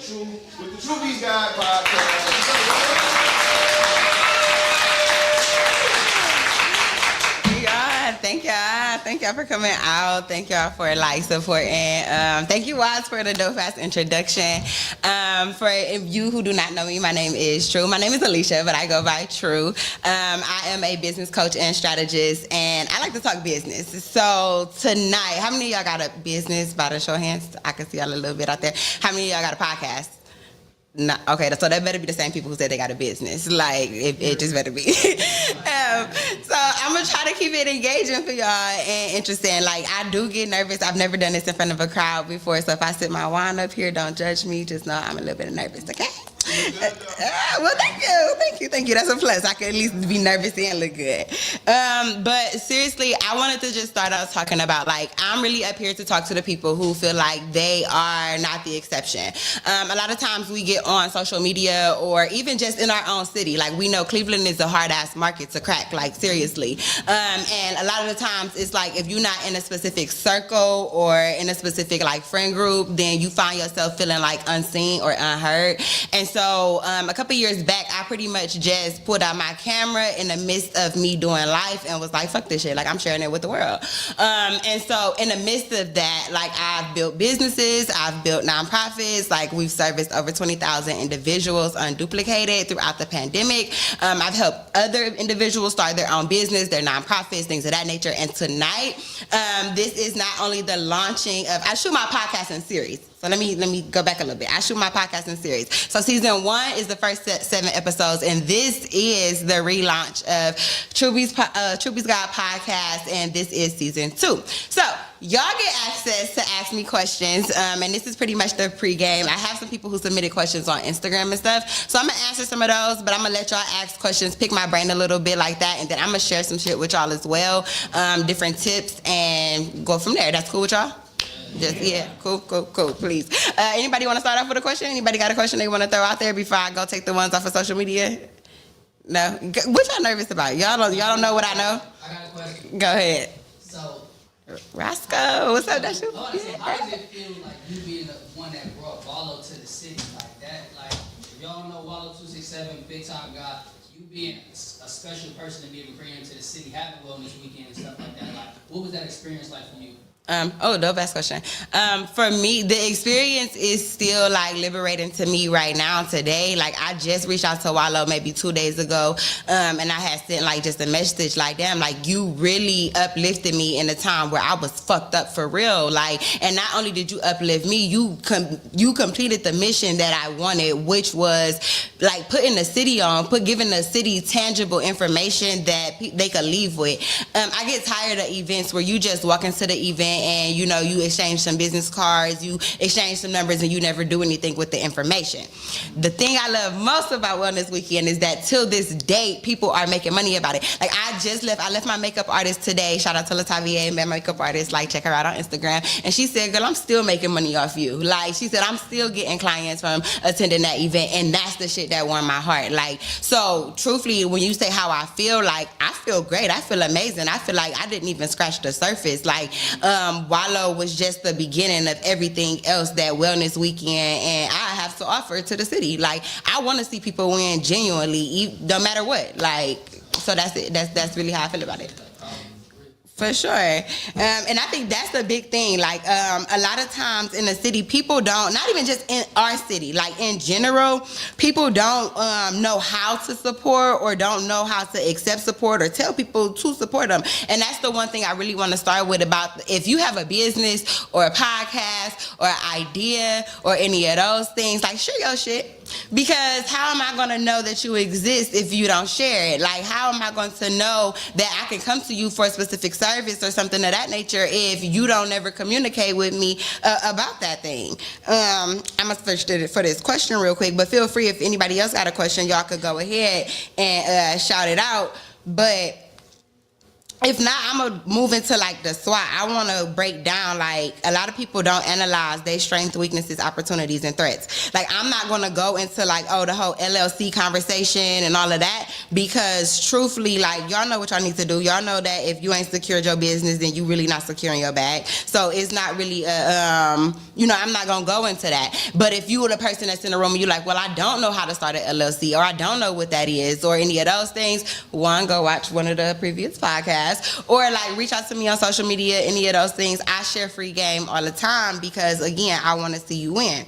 True with the Truebies Guy podcast. Thank y'all for coming out. Thank y'all for supporting. Thank you, Watts, for the dope ass introduction. For you who do not know me, my name is True. My name is Alicia, but I go by True. I am a business coach and strategist, and I like to talk business. So tonight, how many of y'all got a business? By the show of hands, I can see y'all a little bit out there. How many of y'all got a podcast? No, okay, so that better be the same people who said they got a business. Like, it just better be. So I'm going to try to keep it engaging for y'all and interesting. Like, I do get nervous. I've never done this in front of a crowd before, so if I sit my wine up here, don't judge me. Just know I'm a little bit nervous, okay? Well, thank you. That's a plus. I can at least be nervous and look good. But seriously, I wanted to just start out talking about, like, I'm really up here to talk to the people who feel like they are not the exception. A lot of times we get on social media or even just in our own city. Like, we know Cleveland is a hard-ass market to crack, like, seriously. And a lot of the times it's like if you're not in a specific circle or in a specific, like, friend group, then you find yourself feeling, like, unseen or unheard. And so a couple years back, I pretty much just pulled out my camera in the midst of me doing life and was like, fuck this shit. Like, I'm sharing it with the world. And so in the midst of that, like, I've built businesses, I've built nonprofits, like, we've serviced over 20,000 individuals unduplicated throughout the pandemic. I've helped other individuals start their own business, their nonprofits, things of that nature. And tonight, this is not only the launching of, I shoot my podcast in series. So let me go back a little bit. I shoot my podcast in series. So season 1 is the first 7 episodes, and this is the relaunch of Truebies God podcast, and this is season 2. So y'all get access to ask me questions, and this is pretty much the pregame. I have some people who submitted questions on Instagram and stuff, so I'm gonna answer some of those, but I'm gonna let y'all ask questions, pick my brain a little bit like that, and then I'm gonna share some shit with y'all as well, different tips, and go from there. That's cool with y'all? Cool, please. Anybody want to start off with a question? Anybody got a question they want to throw out there before I go take the ones off of social media? No? What y'all nervous about? Y'all don't know what I know? I got a question. Go ahead. So, Roscoe, what's up, Dashu? how does it feel like you being the one that brought Wallow to the city like that? Like, if y'all don't know Wallow 267, big time guy, you being a special person to be able to bring him to the city, having wellness weekend and stuff like that. Like, what was that experience like for you? Dope ass question. For me, the experience is still like liberating to me right now today. Like, I just reached out to Wallow maybe 2 days ago, and I had sent like just a message like, damn, like, you really uplifted me in a time where I was fucked up for real. Like, and not only did you uplift me, you completed the mission that I wanted, which was like putting the city on, giving the city tangible information that they could leave with. I get tired of events where you just walk into the event and you exchange some business cards, you exchange some numbers, and you never do anything with the information. The thing I love most about Wellness Weekend is that till this date, people are making money about it. Like, I left my makeup artist today. Shout out to Latavia, my makeup artist. Like, check her out on Instagram. And she said, girl, I'm still making money off you. Like, she said, I'm still getting clients from attending that event, and that's the shit that warmed my heart. Like, so truthfully, when you say how I feel, like, I feel great. I feel amazing. I feel like I didn't even scratch the surface. Like, Wallow was just the beginning of everything else that Wellness Weekend and I have to offer to the city. Like, I want to see people win genuinely, no matter what. Like, so that's it. That's really how I feel about it. For sure. And I think that's the big thing. Like, a lot of times in the city, people don't, not even just in our city, like in general, people don't know how to support or don't know how to accept support or tell people to support them. And that's the one thing I really want to start with about if you have a business or a podcast or an idea or any of those things, like, share your shit. Because how am I going to know that you exist if you don't share it? Like, how am I going to know that I can come to you for a specific service or something of that nature if you don't ever communicate with me about that thing? I'm going to search for this question real quick, but feel free if anybody else got a question, y'all could go ahead and shout it out. But if not, I'm gonna move into like the SWOT. I want to break down, like, a lot of people don't analyze their strengths, weaknesses, opportunities, and threats. Like, I'm not gonna go into like, oh, the whole LLC conversation and all of that, because truthfully, like, y'all know what y'all need to do. Y'all know that if you ain't secured your business, then you really not securing your bag. So it's not really I'm not gonna go into that. But if you were the person that's in the room and you're like, well, I don't know how to start an LLC, or I don't know what that is, or any of those things, one, go watch one of the previous podcasts, or like reach out to me on social media, any of those things. I share free game all the time because, again, I want to see you win.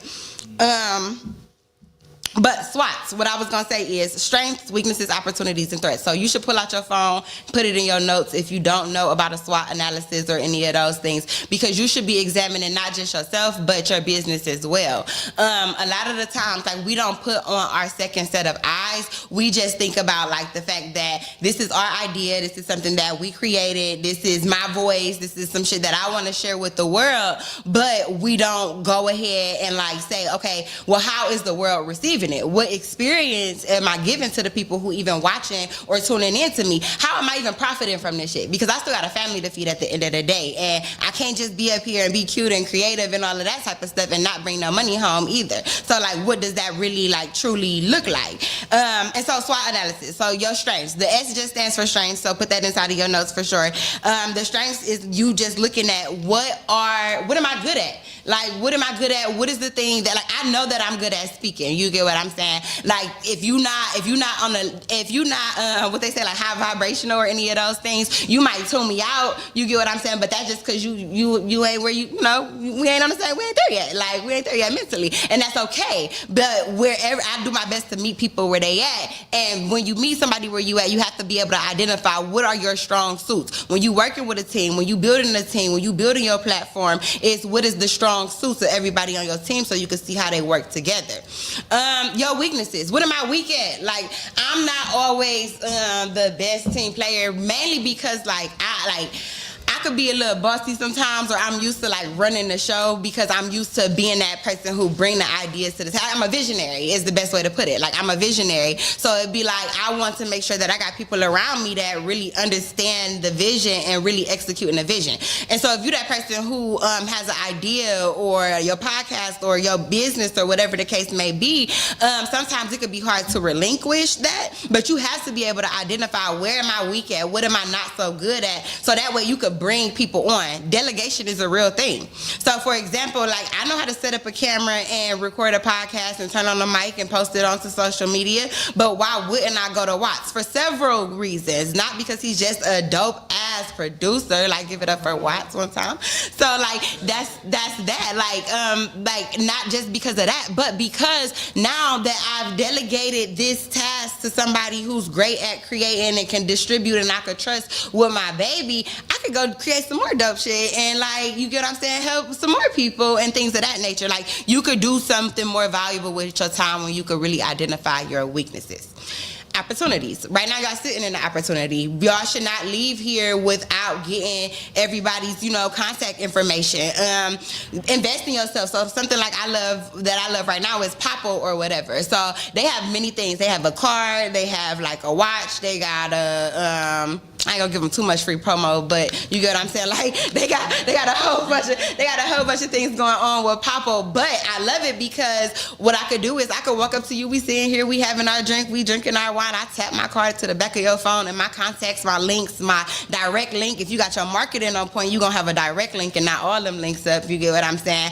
But SWOTs, what I was going to say is strengths, weaknesses, opportunities, and threats. So you should pull out your phone, put it in your notes if you don't know about a SWOT analysis or any of those things, because you should be examining not just yourself, but your business as well. A lot of the times, like, we don't put on our second set of eyes. We just think about, like, the fact that this is our idea, this is something that we created, this is my voice, this is some shit that I want to share with the world, but we don't go ahead and, like, say, okay, well, how is the world receiving it? What experience am I giving to the people who even watching or tuning in to me? How am I even profiting from this shit? Because I still got a family to feed at the end of the day, and I can't just be up here and be cute and creative and all of that type of stuff and not bring no money home either. So, like, what does that really, like, truly look like? And so SWOT analysis. So your strengths. The S just stands for strengths, so put that inside of your notes for sure. The strengths is you just looking at what am I good at? Like, what am I good at? What is the thing that, like, I know that I'm good at speaking. You get what I'm saying? Like, if you not what they say, like, high vibrational or any of those things, you might tune me out. You get what I'm saying? But that's just because you ain't where you know, we ain't on the same, we ain't there yet. Like, we ain't there yet mentally, and that's okay. But wherever, I do my best to meet people where they at, and when you meet somebody where you at, you have to be able to identify what are your strong suits. When you working with a team, when you building a team, when you building your platform, is what is the strong suits of everybody on your team, so you can see how they work together. Your weaknesses. What am I weak at? Like, I'm not always the best team player, mainly because, like, I could be a little bossy sometimes, or I'm used to, like, running the show because I'm used to being that person who bring the ideas to the table. I'm a visionary is the best way to put it. Like, I'm a visionary. So it'd be like, I want to make sure that I got people around me that really understand the vision and really executing the vision. And so if you're that person who has an idea, or your podcast or your business or whatever the case may be, sometimes it could be hard to relinquish that, but you have to be able to identify, where am I weak at? What am I not so good at? So that way you could bring people on. Delegation is a real thing. So, for example, like, I know how to set up a camera and record a podcast and turn on the mic and post it onto social media, but why wouldn't I go to Watts? For several reasons. Not because he's just a dope ass producer, like, give it up for Watts one time. So, like, that's that. Like, not just because of that, but because now that I've delegated this task to somebody who's great at creating and can distribute, and I could trust with my baby, I could go create some more dope shit and, like, you get what I'm saying, help some more people and things of that nature. Like, you could do something more valuable with your time when you could really identify your weaknesses. Opportunities. Right now, y'all sitting in the opportunity. Y'all should not leave here without getting everybody's, contact information. Invest in yourself. So something like I love right now is Papo or whatever. So they have many things. They have a car. They have, like, a watch. They got a I ain't gonna give them too much free promo, but you get what I'm saying. Like, they got a whole bunch of things going on with Papo. But I love it because what I could do is I could walk up to you. We sitting here, we having our drink, we drinking our wine. I tap my card to the back of your phone, and my contacts, my links, my direct link. If you got your marketing on point, you gonna have a direct link and not all them links up. You get what I'm saying?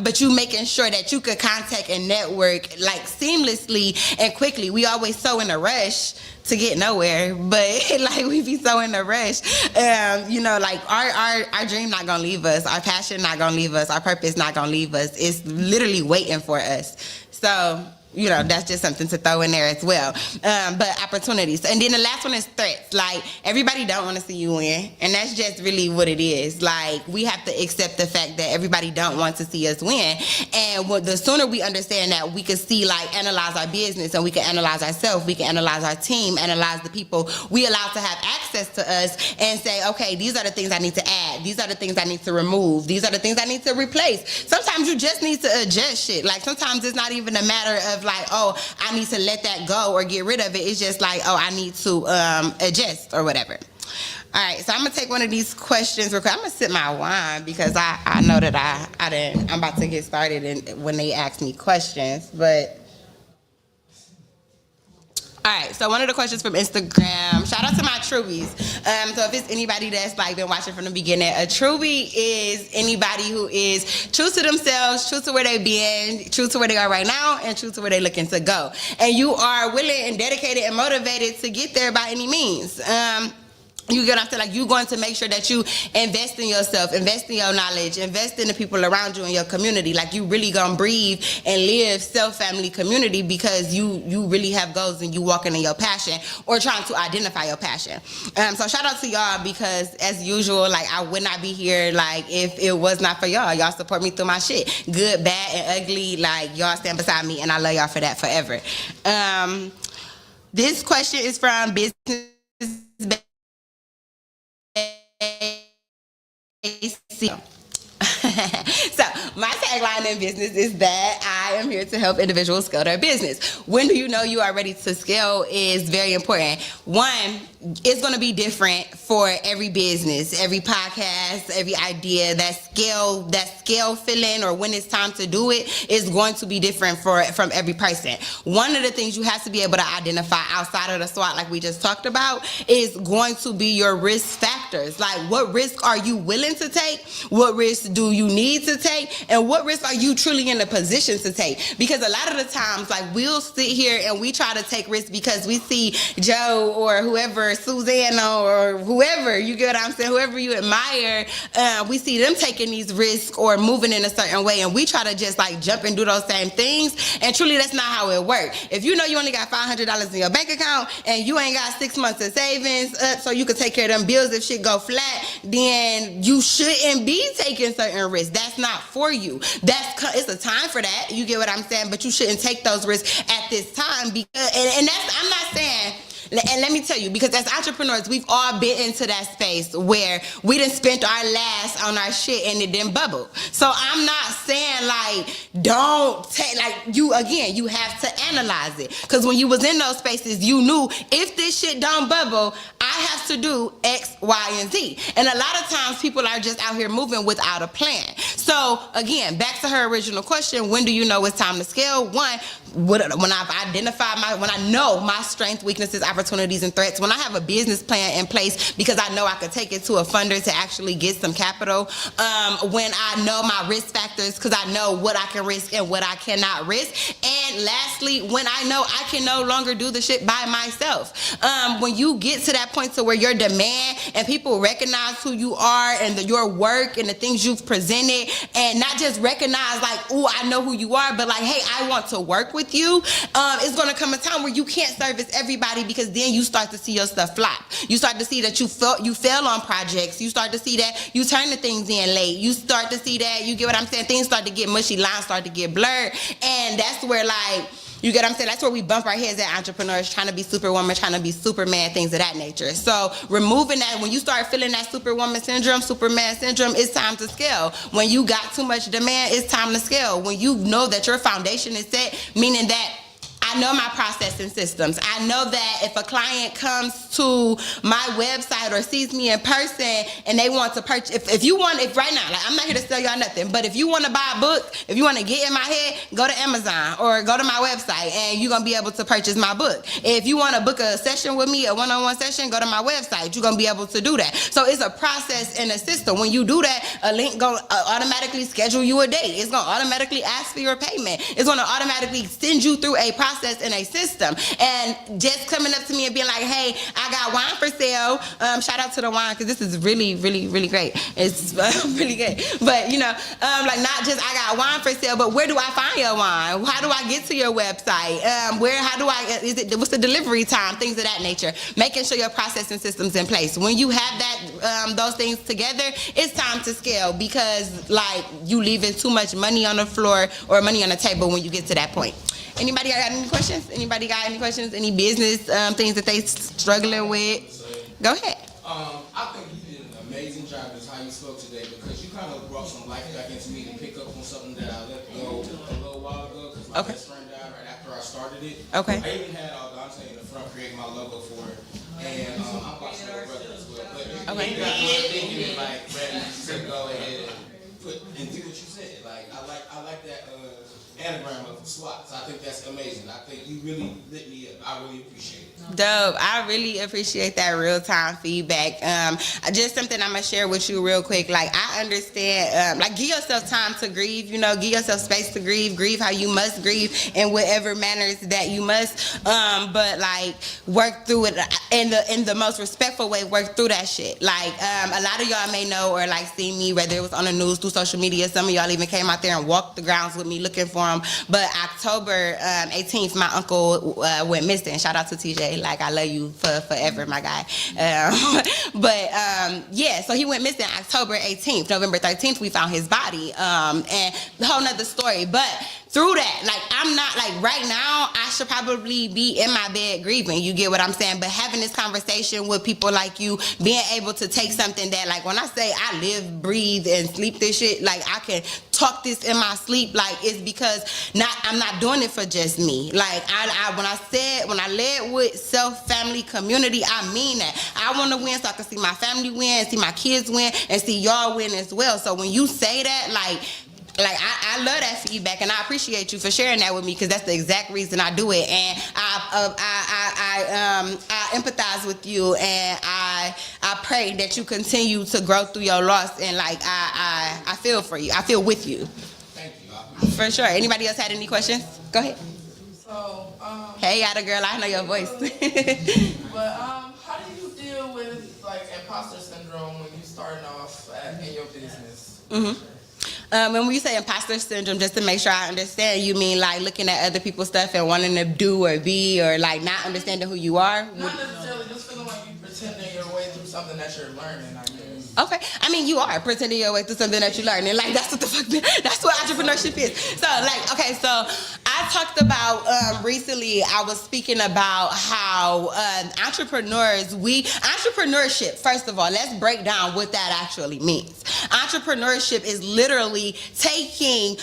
But you making sure that you could contact and network, like, seamlessly and quickly. We always so in a rush to get nowhere, but like, we be so in a rush. Like, our dream not gonna leave us, our passion not gonna leave us, our purpose not gonna leave us. It's literally waiting for us. So, that's just something to throw in there as well. But opportunities. And then the last one is threats. Like, everybody don't want to see you win. And that's just really what it is. Like, we have to accept the fact that everybody don't want to see us win. And the sooner we understand that, we can see, like, analyze our business, and we can analyze ourselves, we can analyze our team, analyze the people we allow to have access to us, and say, okay, these are the things I need to add. These are the things I need to remove. These are the things I need to replace. Sometimes you just need to adjust shit. Like, sometimes it's not even a matter of, like, oh, I need to let that go or get rid of it. It's just like, oh, I need to adjust or whatever. All right, so I'm gonna take one of these questions real quick. I'm gonna sip my wine because I know that I'm about to get started and when they ask me questions, but. All right, so one of the questions from Instagram, shout out to my Truebies. So if it's anybody that's like been watching from the beginning, a Truebie is anybody who is true to themselves, true to where they've been, true to where they are right now, and true to where they're looking to go. And you are willing and dedicated and motivated to get there by any means. You get what I'm saying? Like, you're going to make sure that you invest in yourself, invest in your knowledge, invest in the people around you in your community. Like, you really gonna breathe and live self-family community because you really have goals and you walking in your passion or trying to identify your passion. So shout out to y'all because as usual, like, I would not be here like if it was not for y'all. Y'all support me through my shit. Good, bad, and ugly. Like, y'all stand beside me and I love y'all for that forever. This question is from Business So my tagline in business is that I am here to help individuals scale their business. When do you know you are ready to scale is very important. One, it's going to be different for every business, every podcast, every idea. That scale feeling or when it's time to do it is going to be different from every person. One of the things you have to be able to identify outside of the SWOT, like we just talked about, is going to be your risk factors. Like, what risk are you willing to take? What risk do you need to take? And what risk are you truly in a position to take? Because a lot of the times, like, we'll sit here and we try to take risks because we see Joe or whoever, Susanna or whoever, you get what I'm saying, whoever you admire, we see them taking these risks or moving in a certain way, and we try to just like jump and do those same things, and truly that's not how it works. If you know you only got $500 in your bank account and you ain't got 6 months of savings up so you can take care of them bills if shit go flat, then you shouldn't be taking certain risks. That's not for you. It's a time for that, you get what I'm saying, but you shouldn't take those risks at this time because, and that's, I'm not saying. And let me tell you, because as entrepreneurs, we've all been into that space where we done spent our last on our shit and it didn't bubble. So I'm not saying like, don't take, like, you have to analyze it. Because when you was in those spaces, you knew if this shit don't bubble, I have to do X, Y, and Z. And a lot of times people are just out here moving without a plan. So again, back to her original question, when do you know it's time to scale? One, when I've identified when I know my strengths, weaknesses, opportunities, and threats, when I have a business plan in place because I know I could take it to a funder to actually get some capital, when I know my risk factors because I know what I can risk and what I cannot risk, and lastly, when I know I can no longer do the shit by myself. When you get to that point to where your demand and people recognize who you are and your work and the things you've presented, and not just recognize like, ooh, I know who you are, but like, hey, I want to work with you, it's going to come a time where you can't service everybody because then you start to see your stuff flop. You start to see that you fail on projects. You start to see that you turn the things in late. You start to see that, you get what I'm saying, things start to get mushy, lines start to get blurred, and that's where like, you get what I'm saying? That's where we bump our heads at entrepreneurs, trying to be superwoman, trying to be superman, things of that nature. So removing that, when you start feeling that superwoman syndrome, superman syndrome, it's time to scale. When you got too much demand, it's time to scale. When you know that your foundation is set, meaning that I know my processing systems. I know that if a client comes to my website or sees me in person and they want to purchase, if right now, like, I'm not here to sell y'all nothing, but if you want to buy a book, if you want to get in my head, go to Amazon or go to my website and you're going to be able to purchase my book. If you want to book a session with me, a one-on-one session, go to my website. You're going to be able to do that. So it's a process and a system. When you do that, a link going to automatically schedule you a date. It's going to automatically ask for your payment. It's going to automatically send you through a process in a system. And just coming up to me and being like, hey, I got wine for sale. Shout out to the wine because this is really, really, really great. It's really good. But, you know, like, not just I got wine for sale, but where do I find your wine? How do I get to your website? What's the delivery time? Things of that nature. Making sure your processing system's in place. When you have that, those things together, it's time to scale because, like, you leaving too much money on the floor or money on the table when you get to that point. Anybody got any questions? Anybody got any questions? Any business things that they struggling with? Go ahead. I think you did an amazing job with how you spoke today because you kind of brought some life back into me to pick up on something that I let go a little while ago because my best friend died right after I started it. Okay. I even had Dante in the front create my logo for it. and I'm watching your brother as well. But Okay. you're not thinking it like ready to go ahead and do what you said. Like I like that anagram of SWAT. So I think that's amazing. I think you really lit me up. I really appreciate it. Dope. I really appreciate that real time feedback. Just something I'm gonna share with you real quick. Like I understand. Like give yourself time to grieve. You know, give yourself space to grieve. Grieve how you must grieve in whatever manners that you must. But like work through it in the most respectful way. Work through that shit. Like a lot of y'all may know or like see me, whether it was on the news through social media. Some of y'all even came out there and walked the grounds with me looking for him. But October 18th, my uncle went missing. Shout out to TJ. Like I love you for forever, my guy. Yeah, so he went missing October 18th. November 13th, we found his body. And the whole nother story. But through that, like I'm not like right now, I should probably be in my bed grieving. You get what I'm saying? But having this conversation with people like you, being able to take something that like when I say I live, breathe, and sleep this shit, like I can talk this in my sleep, like it's because I'm not doing it for just me. Like when I led with self, family, community, I mean that. I want to win so I can see my family win, see my kids win, and see y'all win as well. So when you say that, like I love that feedback, and I appreciate you for sharing that with me because that's the exact reason I do it, and I empathize with you, and I pray that you continue to grow through your loss, and like I feel for you, I feel with you. Thank you. For sure. Anybody else had any questions? Go ahead. So, Hey, Yada girl, I know your voice. but how do you deal with like imposter syndrome when you starting off in your business? When you say imposter syndrome, just to make sure I understand, you mean like looking at other people's stuff and wanting to do or be, or like not understanding who you are? Not necessarily, just feeling like you pretending your way through something that you're learning, I guess. Okay, I mean you are pretending your way through something that you learn, and like that's what the fuck, that's what entrepreneurship is. So like, okay, so I talked about recently. I was speaking about how entrepreneurship. First of all, let's break down what that actually means. Entrepreneurship is literally taking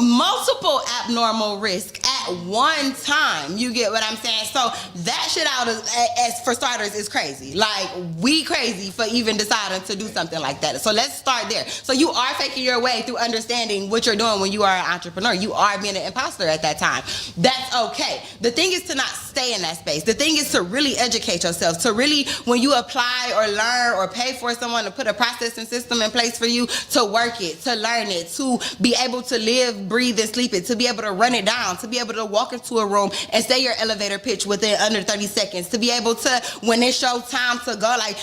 multiple abnormal risk at one time. You get what I'm saying? So that shit out as for starters is crazy. Like we crazy for even deciding to do something like that. So let's start there. So you are faking your way through understanding what you're doing when you are an entrepreneur. You are being an imposter at that time. That's okay. The thing is to not stay in that space. The thing is to really educate yourself. To really, when you apply or learn or pay for someone to put a process and system in place for you, to work it, to learn it, to be able to live, breathe, and sleep it, to be able to run it down, to be able to walk into a room and say your elevator pitch within under 30 seconds, to be able to, when it's show time to go, like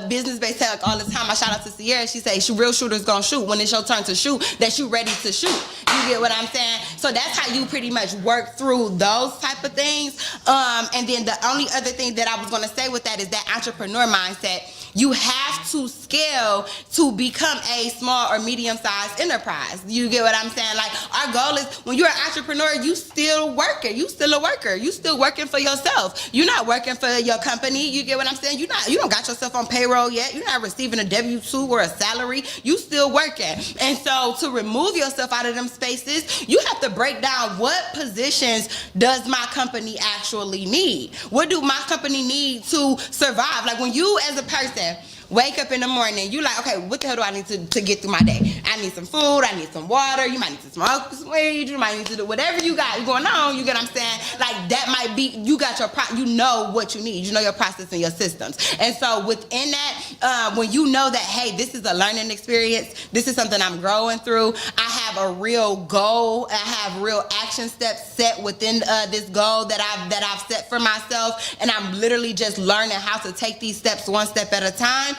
business-based tech all the time. I shout out to Sierra. She say, real shooters gonna shoot. When it's your turn to shoot, that you ready to shoot. You get what I'm saying? So that's how you pretty much work through those type of things. And then the only other thing that I was gonna say with that is that entrepreneur mindset. You have to scale to become a small or medium-sized enterprise. You get what I'm saying? Like our goal is when you're an entrepreneur, you still working. You still a worker. You still working for yourself. You're not working for your company. You get what I'm saying? You don't got yourself on payroll yet. You're not receiving a W-2 or a salary. You still working. And so to remove yourself out of them spaces, you have to break down what positions does my company actually need? What do my company need to survive? Like when you as a person wake up in the morning, you like, okay, what the hell do I need to get through my day? I need some food, I need some water, you might need to smoke some weed, you might need to do whatever you got going on, you get what I'm saying? Like that might be, you got your, you know what you need, you know your process and your systems. And so within that, when you know that, hey, this is a learning experience, this is something I'm growing through, I have a real goal, I have real action steps set within this goal that I've set for myself, and I'm literally just learning how to take these steps one step at a time.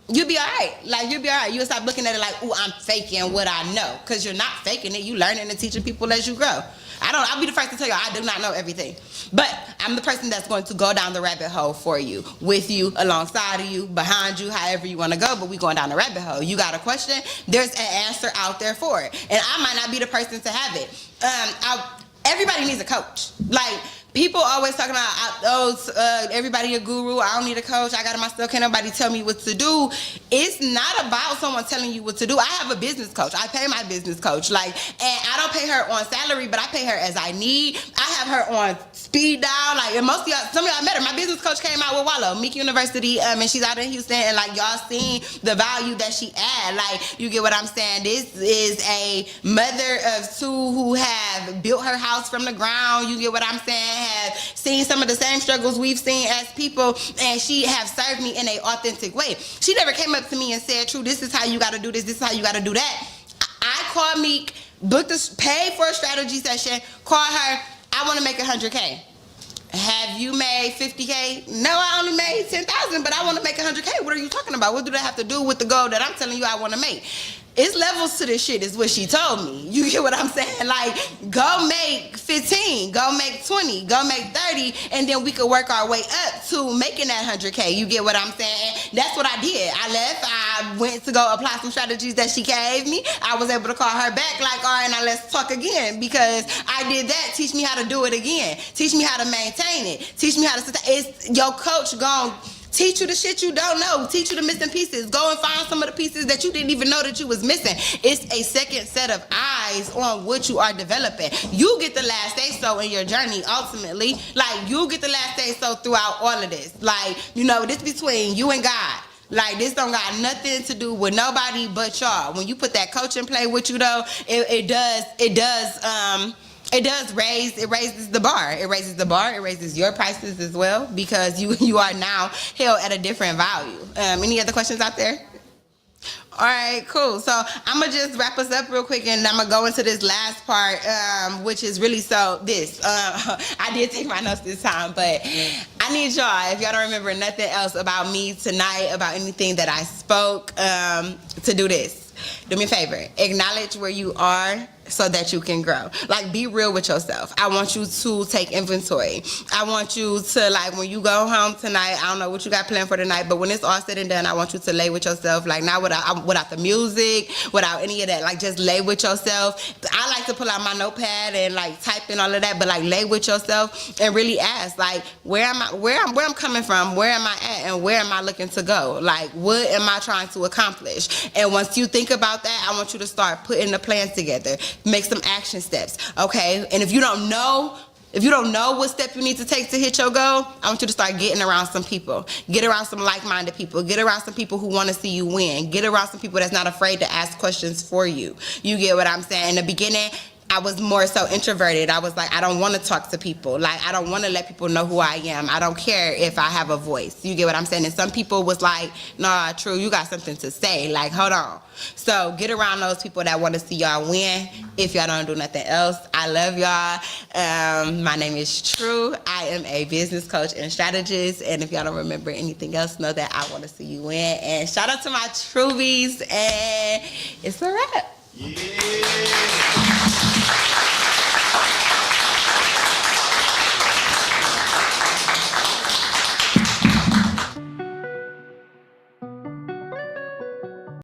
You'll be all right. Like, you'll be all right. You'll stop looking at it like, ooh, I'm faking what I know. Because you're not faking it. You learning and teaching people as you grow. I'll be the first to tell you, I do not know everything. But I'm the person that's going to go down the rabbit hole for you, with you, alongside of you, behind you, however you want to go. But we going down the rabbit hole. You got a question? There's an answer out there for it. And I might not be the person to have it. Everybody needs a coach. Like, people always talking about, everybody a guru. I don't need a coach. I got it myself. Can't nobody tell me what to do. It's not about someone telling you what to do. I have a business coach. I pay my business coach. And I don't pay her on salary, but I pay her as I need. I have her on speed dial. And most of y'all, some of y'all met her. My business coach came out with Wallow, Meek University, and she's out in Houston. And y'all seen the value that she add. You get what I'm saying? This is a mother of two who have built her house from the ground. You get what I'm saying? Have seen some of the same struggles we've seen as people, and she have served me in an authentic way. She never came up to me and said, True, this is how you got to do this is how you got to do that. I called Meek, paid for a strategy session, called her, I want to make 100K. Have you made 50K? No, I only made 10,000, but I want to make 100K. What are you talking about? What do that have to do with the goal that I'm telling you I want to make? It's levels to this shit is what she told me. You get what I'm saying? Go make 15, go make 20, go make 30, and then we could work our way up to making that 100K. You get what I'm saying? That's what I did. I left. I went to go apply some strategies that she gave me. I was able to call her back all right, now let's talk again, because I did that. Teach me how to do it again. Teach me how to maintain it. Teach me how to, it's your coach gone. Teach you the shit you don't know. Teach you the missing pieces. Go and find some of the pieces that you didn't even know that you was missing. It's a second set of eyes on what you are developing. You get the last say so in your journey, ultimately. You get the last say so throughout all of this. This between you and God. This don't got nothing to do with nobody but y'all. When you put that coach in play with you, though, it raises the bar. It raises the bar. It raises your prices as well, because you are now held at a different value. Any other questions out there? All right, cool. So I'm going to just wrap us up real quick, and I'm going to go into this last part, which is really I did take my notes this time, but I need y'all, if y'all don't remember nothing else about me tonight, about anything that I spoke, to do this. Do me a favor. Acknowledge where you are so that you can grow. Be real with yourself. I want you to take inventory. I want you to, when you go home tonight, I don't know what you got planned for tonight, but when it's all said and done, I want you to lay with yourself, not without the music, without any of that. Just lay with yourself. I like to pull out my notepad and type in all of that, but lay with yourself and really ask, where I'm coming from, where am I at, and where am I looking to go? What am I trying to accomplish? And once you think about that, I want you to start putting the plans together. Make some action steps, okay? And if you don't know what step you need to take to hit your goal, I want you to start getting around some people. Get around some like-minded people. Get around some people who want to see you win. Get around some people that's not afraid to ask questions for you. You get what I'm saying? In the beginning, I was more so introverted. I was I don't want to talk to people. I don't want to let people know who I am. I don't care if I have a voice. You get what I'm saying? And some people was nah, True, you got something to say. Hold on. So get around those people that want to see y'all win if y'all don't do nothing else. I love y'all. My name is True. I am a business coach and strategist. And if y'all don't remember anything else, know that I want to see you win. And shout out to my Truebies. And it's a wrap. Yeah.